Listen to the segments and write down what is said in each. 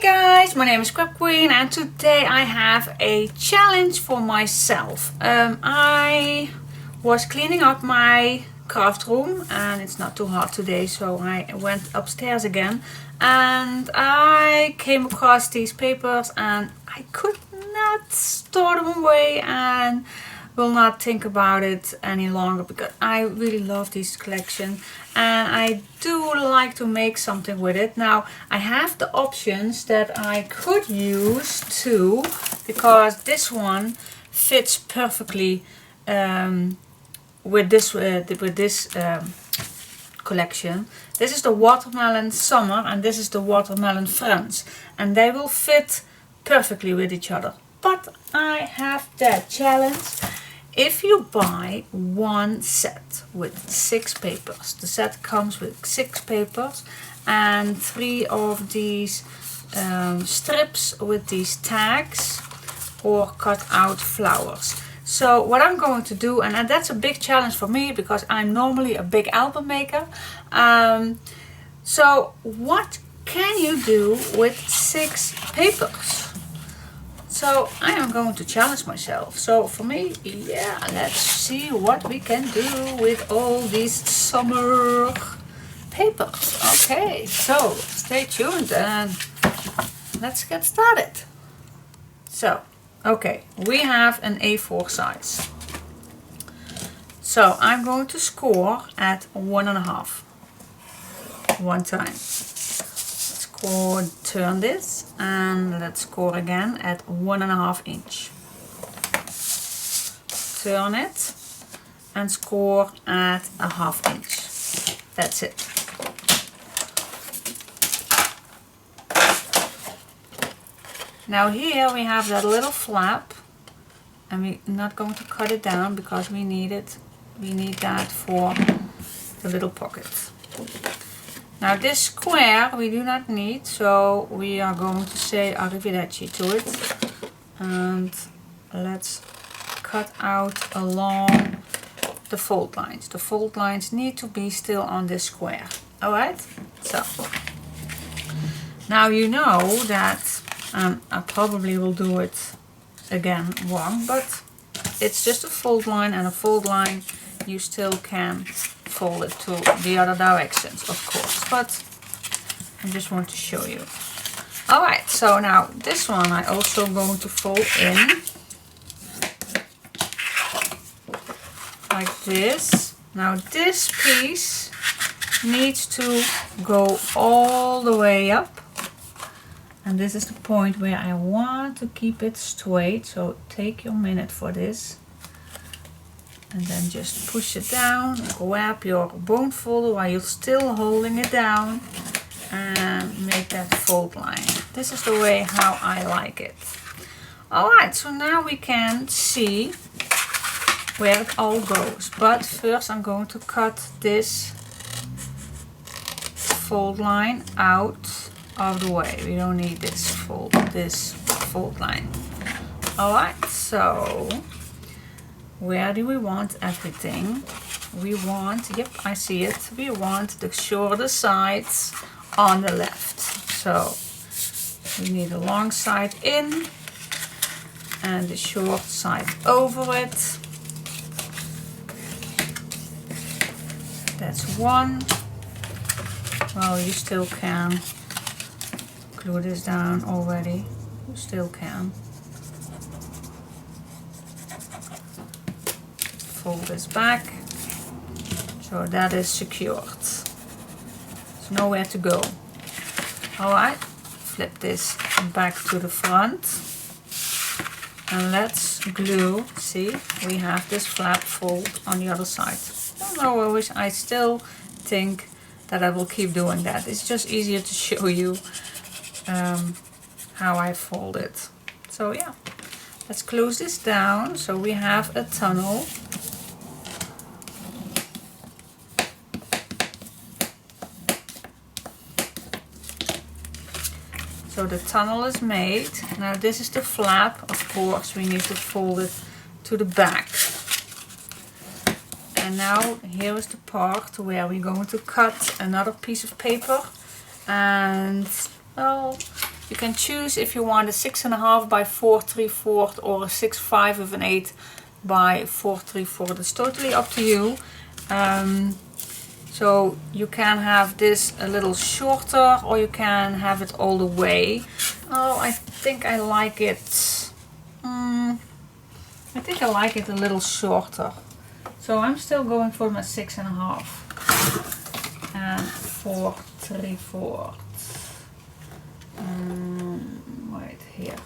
Guys, my name is Scrap Queen and today I have a challenge for myself. I was cleaning up my craft room and it's not too hot today, so I went upstairs again and I came across these papers and I could not store them away and will not think about it any longer because I really love this collection and I do like to make something with it. Now I have the options that I could use too, because this one fits perfectly with this collection. This is the watermelon summer and this is the watermelon friends, and they will fit perfectly with each other. But I have that challenge. If you buy one set with 6 papers, the set comes with 6 papers and 3 of these strips with these tags or cut out flowers. So what I'm going to do, and that's a big challenge for me because I'm normally a big album maker. So what can you do with 6 papers? So I am going to challenge myself. So for me, yeah, let's see what we can do with all these summer papers. Okay, so stay tuned and let's get started. So, okay, we have an A4 size. So I'm going to score at 1.5. One time. Turn this and let's score again at 1.5 inch. Turn it and score at 1/2 inch. That's it. Now here we have that little flap and we're not going to cut it down because we need it. We need that for the little pocket. Now this square we do not need, so we are going to say arrivederci to it. And let's cut out along the fold lines. The fold lines need to be still on this square. Alright? So, now you know that, I probably will do it again wrong, but it's just a fold line, and a fold line you still can fold it to the other directions, of course, but I just want to show you. Alright, so now this one I also going to fold in like this. Now this piece needs to go all the way up, and this is the point where I want to keep it straight, so take your minute for this. And then just push it down, grab your bone folder while you're still holding it down and make that fold line. This is the way how I like it. Alright, so now we can see where it all goes. But first I'm going to cut this fold line out of the way. We don't need this fold line. Alright, so where do we want everything? We want, yep, I see it. We want the shorter sides on the left. So we need a long side in and the short side over it. That's one. Well, you still can glue this down already. You still can. Fold this back, so that is secured. There's nowhere to go. Alright, flip this back to the front and let's glue. See, we have this flap fold on the other side. No worries, I still think that I will keep doing that. It's just easier to show you how I fold it. So yeah, let's close this down so we have a tunnel. So the tunnel is made. Now this is the flap. Of course we need to fold it to the back. And now here is the part where we're going to cut another piece of paper. And well, You can choose if you want a 6.5 by 4 3/4 or a 6.5 of an 8 by 4 3/4. It's totally up to you. So you can have this a little shorter or you can have it all the way. Oh, I think I like it. I think I like it a little shorter. So I'm still going for my 6.5 and 4 3/4. Right here.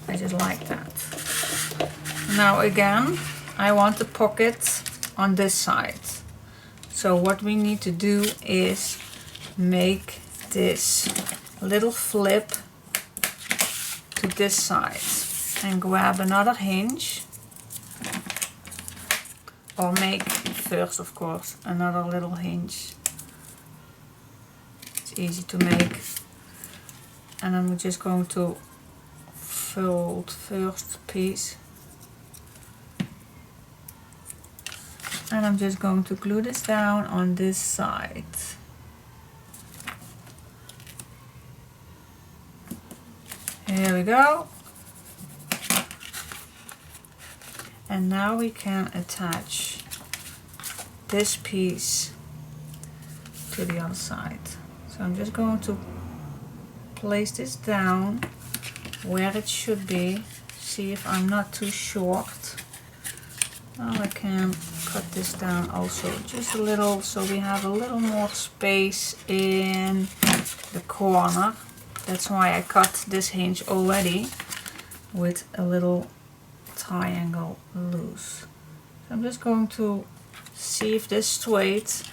I just like that. Now again, I want the pocket on this side. So what we need to do is make this little flip to this side and grab another hinge, or make first, of course, another little hinge. It's easy to make. And I'm just going to fold first piece. And I'm just going to glue this down on this side. Here we go. And now we can attach this piece to the other side. So I'm just going to place this down where it should be. See if I'm not too short. Now I can cut this down also just a little, so we have a little more space in the corner. That's why I cut this hinge already with a little triangle loose. So I'm just going to see if this is straight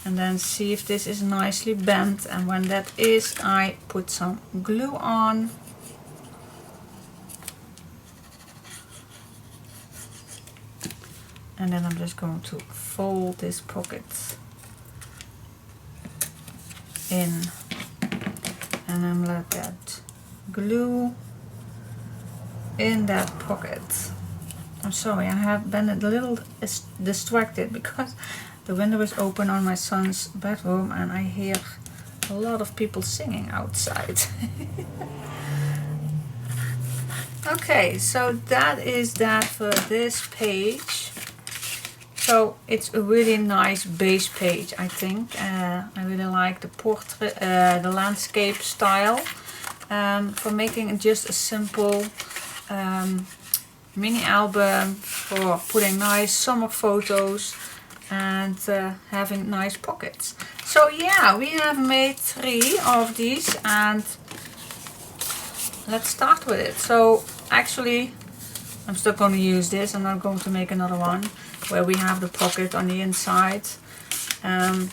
and then see if this is nicely bent, and when that is, I put some glue on. And then I'm just going to fold this pocket in, and then let that glue in that pocket. I'm sorry, I have been a little distracted because the window is open on my son's bedroom and I hear a lot of people singing outside. Okay, so that is that for this page. So it's a really nice base page, I think. I really like the portrait, the landscape style. For making just a simple mini album for putting nice summer photos and having nice pockets. So yeah, we have made 3 of these and let's start with it. So actually, I'm still going to use this. I'm not going to make another one where we have the pocket on the inside.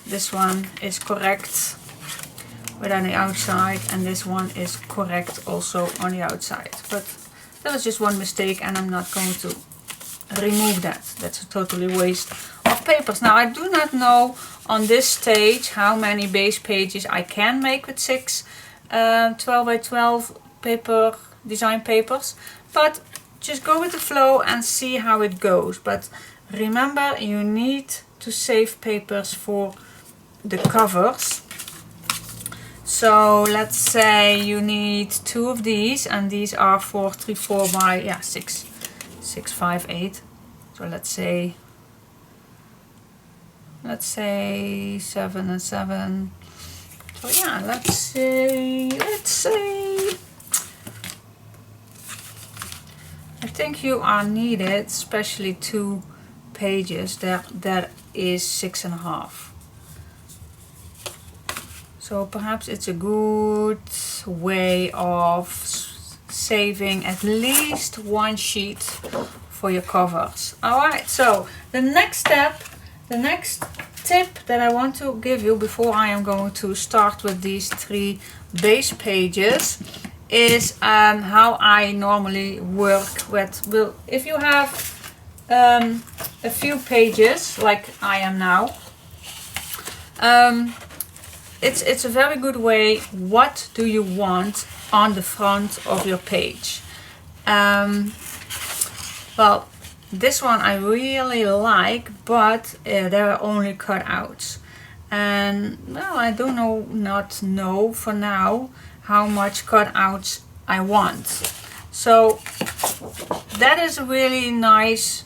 This one is correct with on the outside, and this one is correct also on the outside. But that was just one mistake and I'm not going to remove that. That's a totally waste of papers. Now I do not know on this stage how many base pages I can make with 6 12 by 12 paper design papers, but just go with the flow and see how it goes. But remember, you need to save papers for the covers. So let's say you need 2 of these, and these are 4 3/4 by 6 5 8. So let's say 7 and 7. So yeah, let's say I think you are needed, especially 2 pages. That is 6.5. So perhaps it's a good way of saving at least 1 sheet for your covers. Alright, so the next step, the next tip that I want to give you before I am going to start with these 3 base pages is how I normally work with. Well, if you have a few pages like I am now, it's a very good way. What do you want on the front of your page? Well, this one I really like, but there are only cutouts. and well, I do not know for now how much cutouts I want. So that is a really nice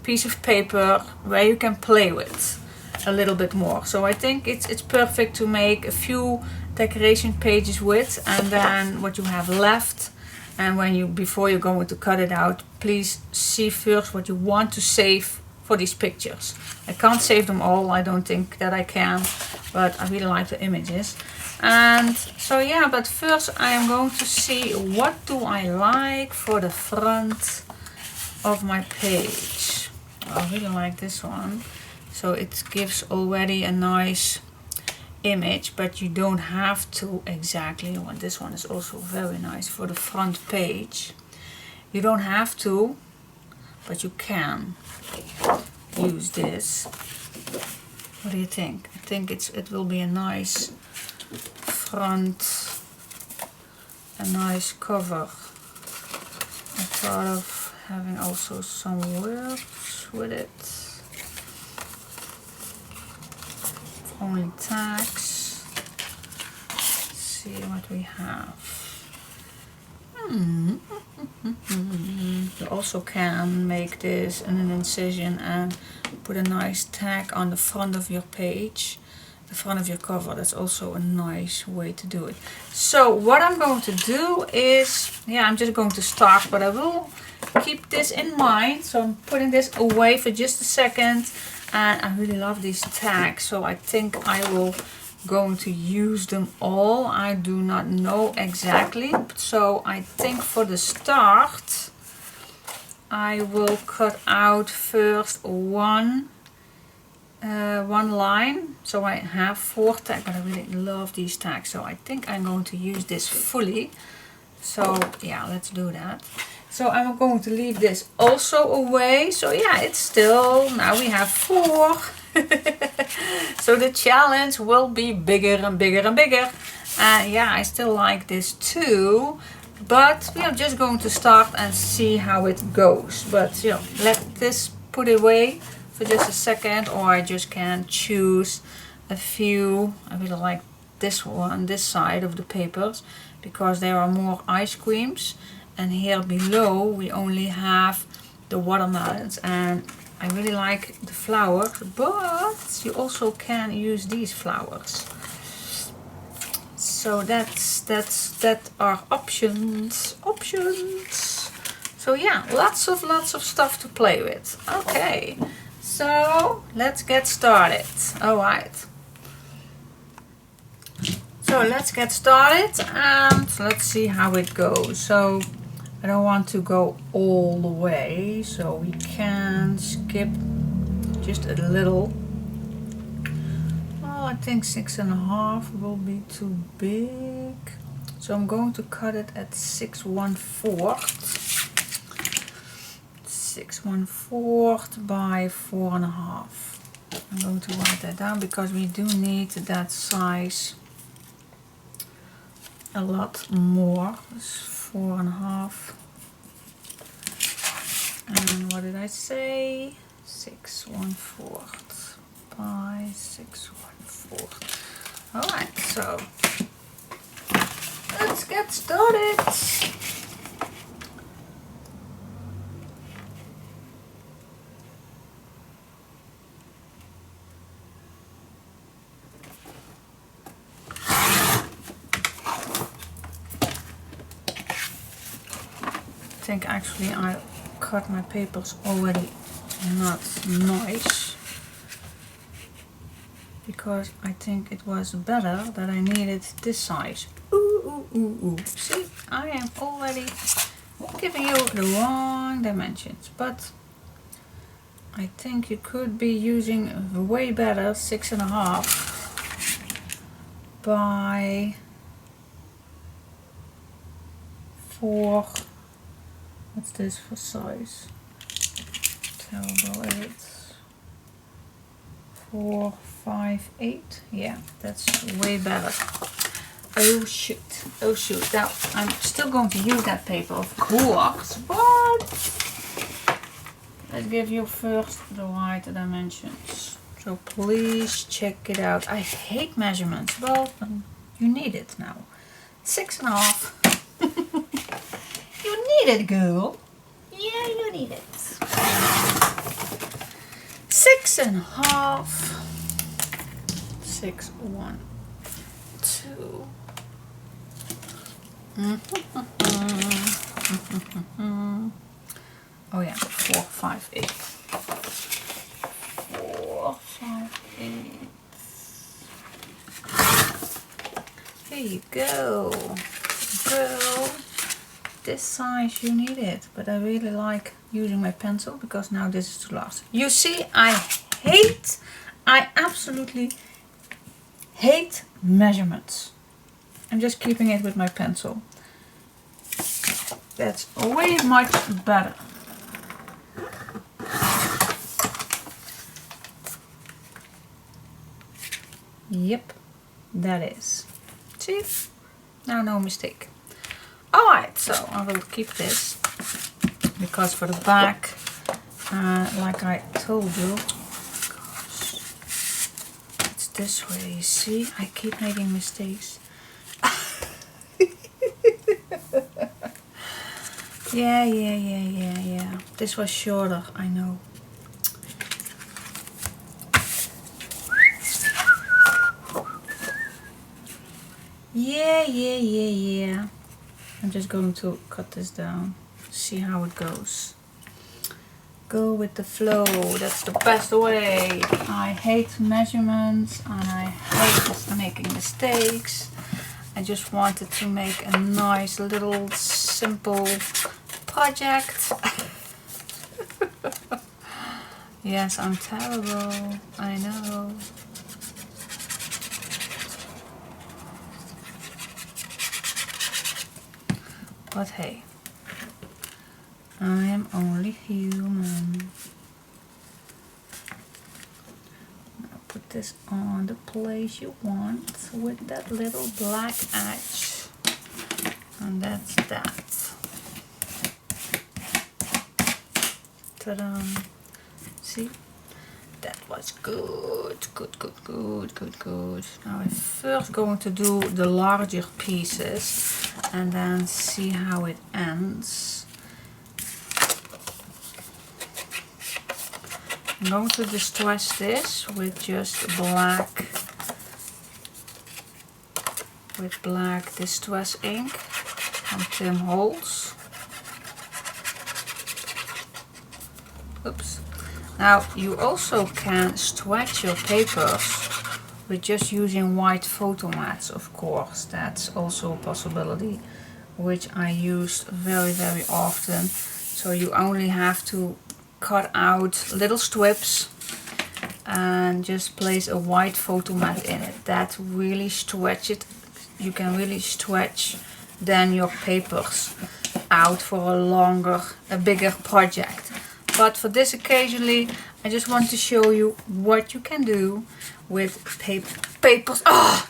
piece of paper where you can play with a little bit more. So I think it's perfect to make a few decoration pages with, and then what you have left, and before you're going to cut it out, please see first what you want to save for these pictures. I can't save them all, I don't think that I can, but I really like the images. And so yeah, but first I am going to see what do I like for the front of my page. I really like this one. So it gives already a nice image, but you don't have to exactly. Well, this one is also very nice for the front page. You don't have to, but you can use this. What do you think? I think it will be a nice front, a nice cover. I thought of having also some words with it. Only tags. Let's see what we have. You also can make this in an incision and put a nice tag on the front of your page, the front of your cover. That's also a nice way to do it. So what I'm going to do is, yeah, I'm just going to start, but I will keep this in mind. So I'm putting this away for just a second. And I really love these tags, so I think I will going to use them all. I do not know exactly, so I think for the start I will cut out first one line. So I have 4 tags, but I really love these tags, so I think I'm going to use this fully. So yeah, let's do that. So I'm going to leave this also away. So yeah, it's still, now we have 4. So the challenge will be bigger and bigger and bigger. And yeah, I still like this too. But we are just going to start and see how it goes. But you know, let this put away for just a second, or I just can choose a few. I really like this one, this side of the papers, because there are more ice creams. And here below we only have the watermelons, and I really like the flowers, but you also can use these flowers. So that are options. So yeah, lots of stuff to play with. Okay, so let's get started. All right. So let's get started and let's see how it goes. So I don't want to go all the way, so we can skip just a little. Well, I think 6.5 will be too big. So I'm going to cut it at 6/1/4. 6/1/4 by 4.5. I'm going to write that down because we do need that size a lot more. 4.5, and what did I say? 6/1/4 by 6/1/4. All right, so let's get started. I think actually I cut my papers already not nice, because I think it was better that I needed this size. Ooh. See, I am already giving you the wrong dimensions, but I think you could be using way better 6.5 by 4. What's this for size? Terrible 8. 4, 5, 8. Yeah, that's way better. Oh shoot. Now I'm still going to use that paper, of course, but let's give you first the right dimensions. So So please check it out. I hate measurements. Well, you need it now. 6.5. You need it, girl. Yeah, you need it. 6.5. 6, 1, 2. Oh yeah, 4, 5, 8. 4, 5, 8. Here you go. Girl, this size you need it. But I really like using my pencil because now this is too large. You see, I absolutely hate measurements. I'm just keeping it with my pencil. That's way much better. Yep, that is. See? Now no mistake. Alright, so I will keep this because for the back, like I told you, gosh, it's this way, you see? I keep making mistakes. Yeah. This was shorter, I know. Yeah. I'm just going to cut this down. See how it goes. Go with the flow. That's the best way. I hate measurements and I hate making mistakes. I just wanted to make a nice little simple project. Yes, I'm terrible. I know. But hey, I am only human. Now put this on the place you want with that little black edge. And that's that. Ta-da! See? That was good. Now I'm first going to do the larger pieces and then see how it ends. I'm going to distress this with just black distress ink from Tim Holtz. Oops. Now you also can stretch your papers with just using white photo mats, of course. That's also a possibility, which I used very often. So you only have to cut out little strips and just place a white photo mat in it. That really stretch it. You can really stretch then your papers out for a bigger project. But for this occasionally, I just want to show you what you can do with papers. Oh!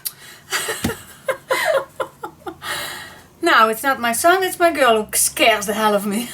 Now, it's not my son, it's my girl who scares the hell of me.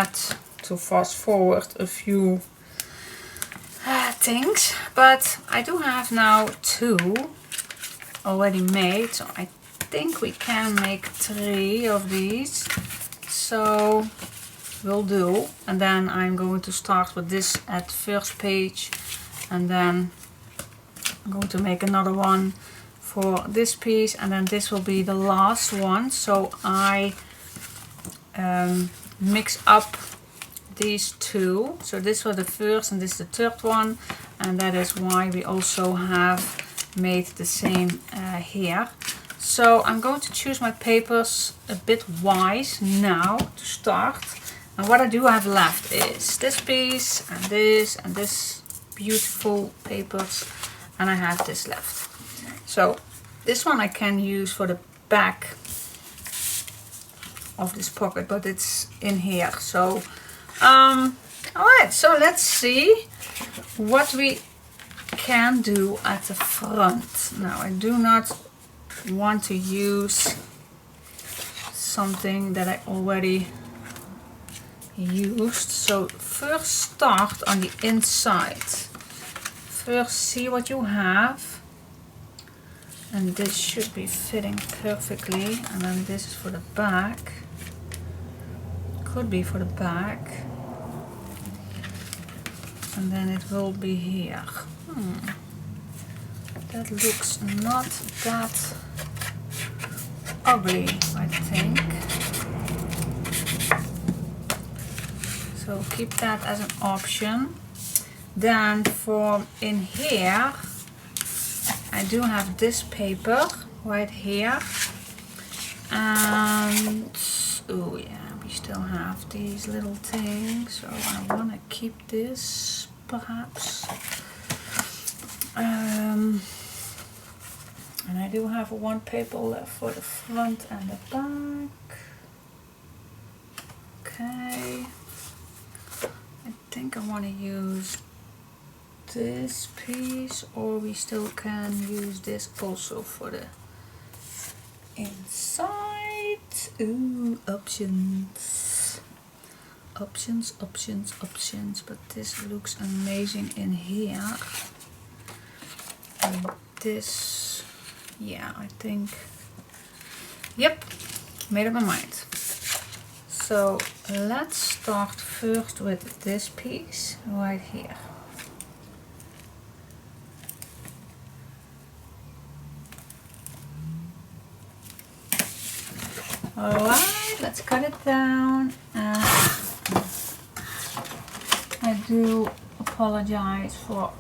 had to fast forward a few things, but I do have now 2 already made, so I think we can make 3 of these. So will do. And then I'm going to start with this at first page, and then I'm going to make another one for this piece, and then this will be the last one. So I mix up these 2. So this was the first and this is the third one, and that is why we also have made the same here. So I'm going to choose my papers a bit wise now to start. And what I do have left is this piece and this beautiful papers, and I have this left. So this one I can use for the back of this pocket, but it's in here. So alright, so let's see what we can do at the front. Now I do not want to use something that I already used. So first start on the inside. First see what you have, and this should be fitting perfectly, and then this is for the back. Could be for the back, and then it will be here. That looks not that ugly, I think. So keep that as an option. Then for in here, I do have this paper right here, and oh yeah, we still have these little things, so I want to keep this perhaps. And I do have 1 paper left for the front and the back. Okay, I think I want to use this piece, or we still can use this also for the inside. Ooh, options. Options, options, options. But this looks amazing in here. And this, yeah, I think, yep, made up my mind. So let's start first with this piece right here. Alright, let's cut it down. I do apologize for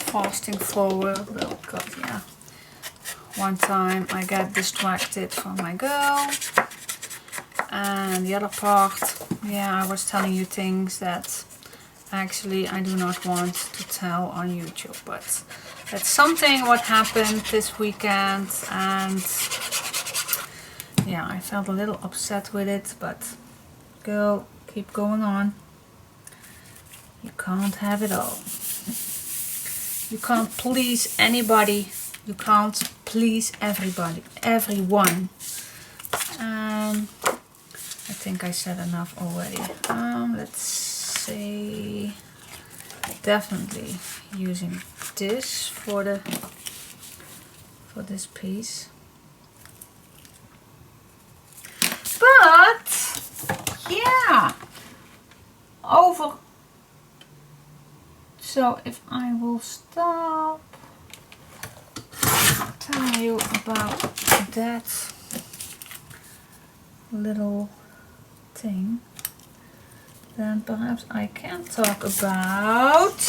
fasting forward, because yeah, one time I got distracted from my girl, and the other part, yeah, I was telling you things that actually I do not want to tell on YouTube, but that's something what happened this weekend, and yeah, I felt a little upset with it, but girl, keep going on. You can't have it all. You can't please anybody. You can't please everybody, everyone. I think I said enough already. Let's say definitely using this for this piece. But yeah, so if I will stop telling you about that little thing, then perhaps I can talk about,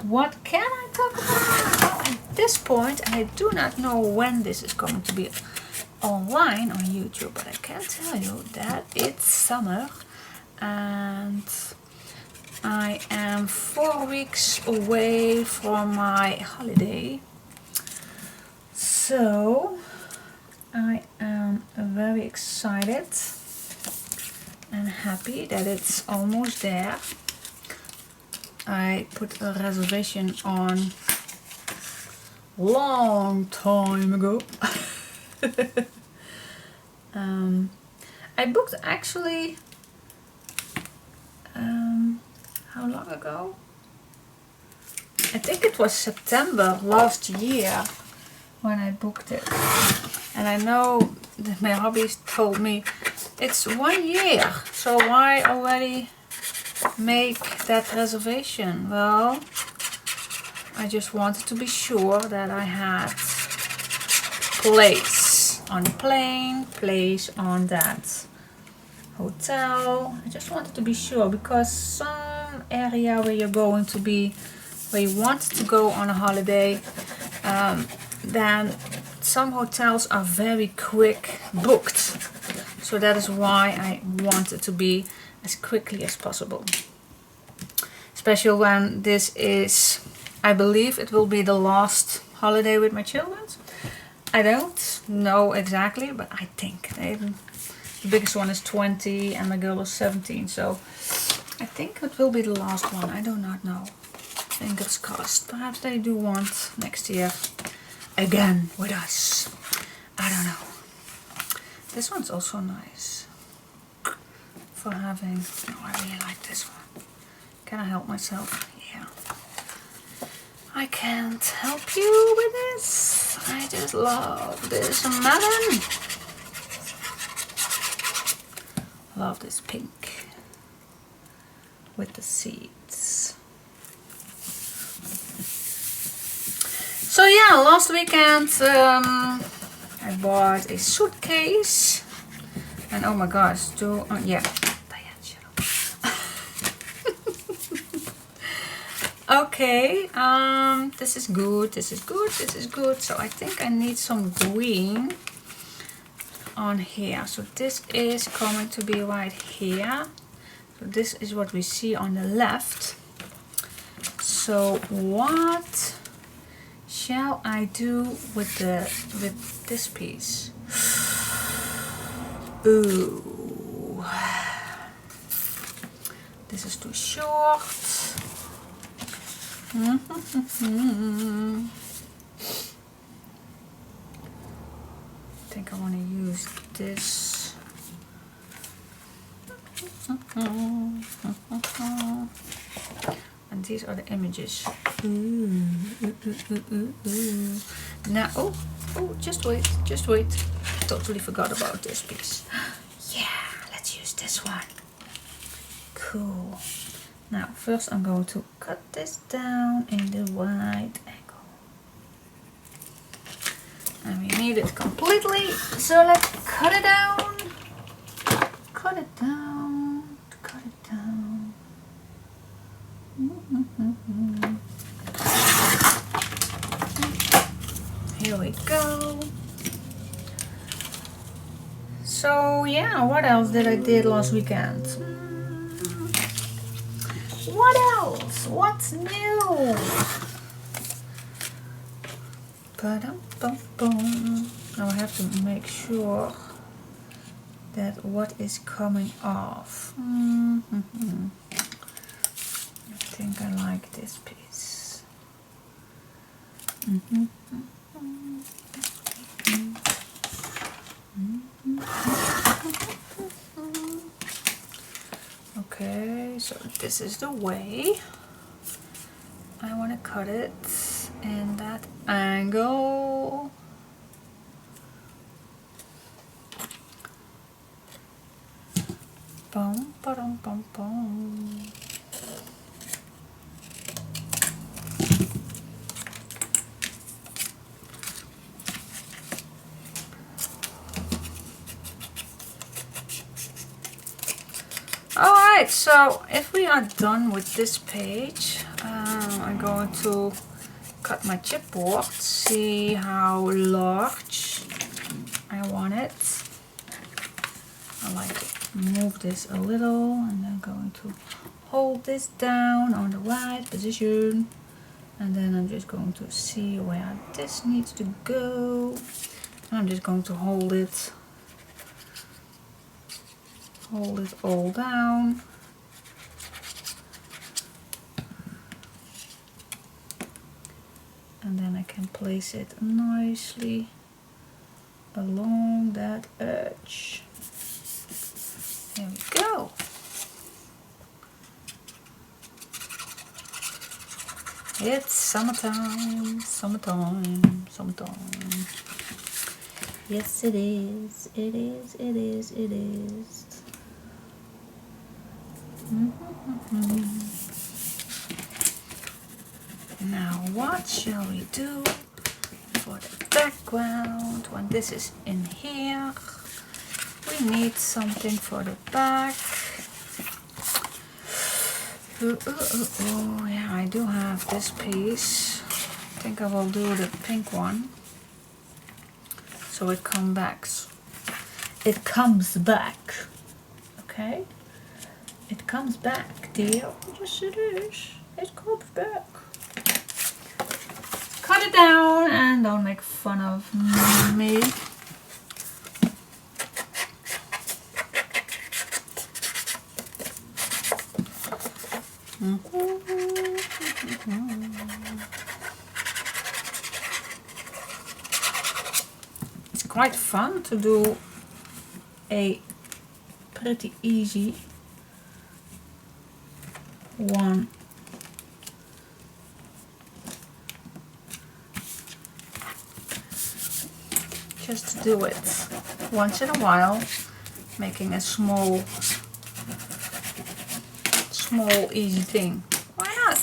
what can I talk about? Well, at this point I do not know when this is going to be online on YouTube, but I can tell you that it's summer and I am 4 weeks away from my holiday, so I am very excited and happy that it's almost there. I put a reservation on long time ago. I booked actually how long ago? I think it was September last year when I booked it. And I know that my hubby told me it's 1 year, so why already make that reservation? Well, I just wanted to be sure that I had place on the plane, place on that hotel. I just wanted to be sure, because some area where you're going to be, where you want to go on a holiday, then some hotels are very quick booked. So that is why I want it to be as quickly as possible. Especially when this is, I believe it will be the last holiday with my children. I don't know exactly, but I think the biggest one is 20 and my girl is 17. So I think it will be the last one. I do not know. Fingers crossed. Perhaps they do want next year again with us. I don't know. This one's also nice for having. Oh, I really like this one. Can I help myself? Yeah. I can't help you with this. I just love this melon. Love this pink with the seeds. So yeah, last weekend I bought a suitcase, and oh my gosh, yeah, Diane, shut up. Okay, this is good, this is good, this is good. So I think I need some green on here. So this is coming to be right here. So this is what we see on the left. So what shall I do with this piece? Ooh, this is too short. I think I want to use this. And these are the images. Now, oh, just wait. Totally forgot about this piece. Yeah, let's use this one. Cool. Now, first I'm going to cut this down in the right angle. And we need it completely, so let's cut it down. Cut it down. Cut it down. Here we go. So yeah, what else did I did last weekend? What else? What's new? Ba-dum-bum-bum. Now I have to make sure that what is coming off. I think I like this piece. Okay, so this is the way I want to cut it in that angle. Bum, ba-dum, bum, bum. Alright, so if we are done with this page, I'm going to cut my chipboard, see how large I want it. I like to move this a little, and I'm going to hold this down on the right position, and then I'm just going to see where this needs to go, and I'm just going to hold it all down. And then I can place it nicely along that edge. There we go. It's summertime, summertime, summertime. Yes, it is. It is, it is, it is. Now, what shall we do for the background when this is in here? We need something for the back. Oh, yeah, I do have this piece. I think I will do the pink one. So it comes back. It comes back. Okay? It comes back, dear. Yes, it is. It comes back. Cut it down and don't make fun of me. It's quite fun to do a pretty easy one. Just to do it once in a while, making a small easy thing. Why not?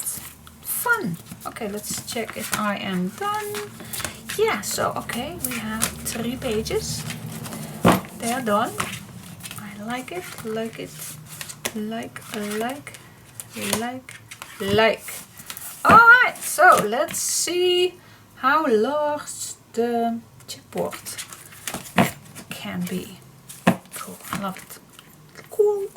Fun. Okay, let's check if I am done. Yeah, so okay, we have 3 pages. They are done. I like it, like it, like. Alright, so let's see how large the chipboard can be. Cool, I love it. Cool.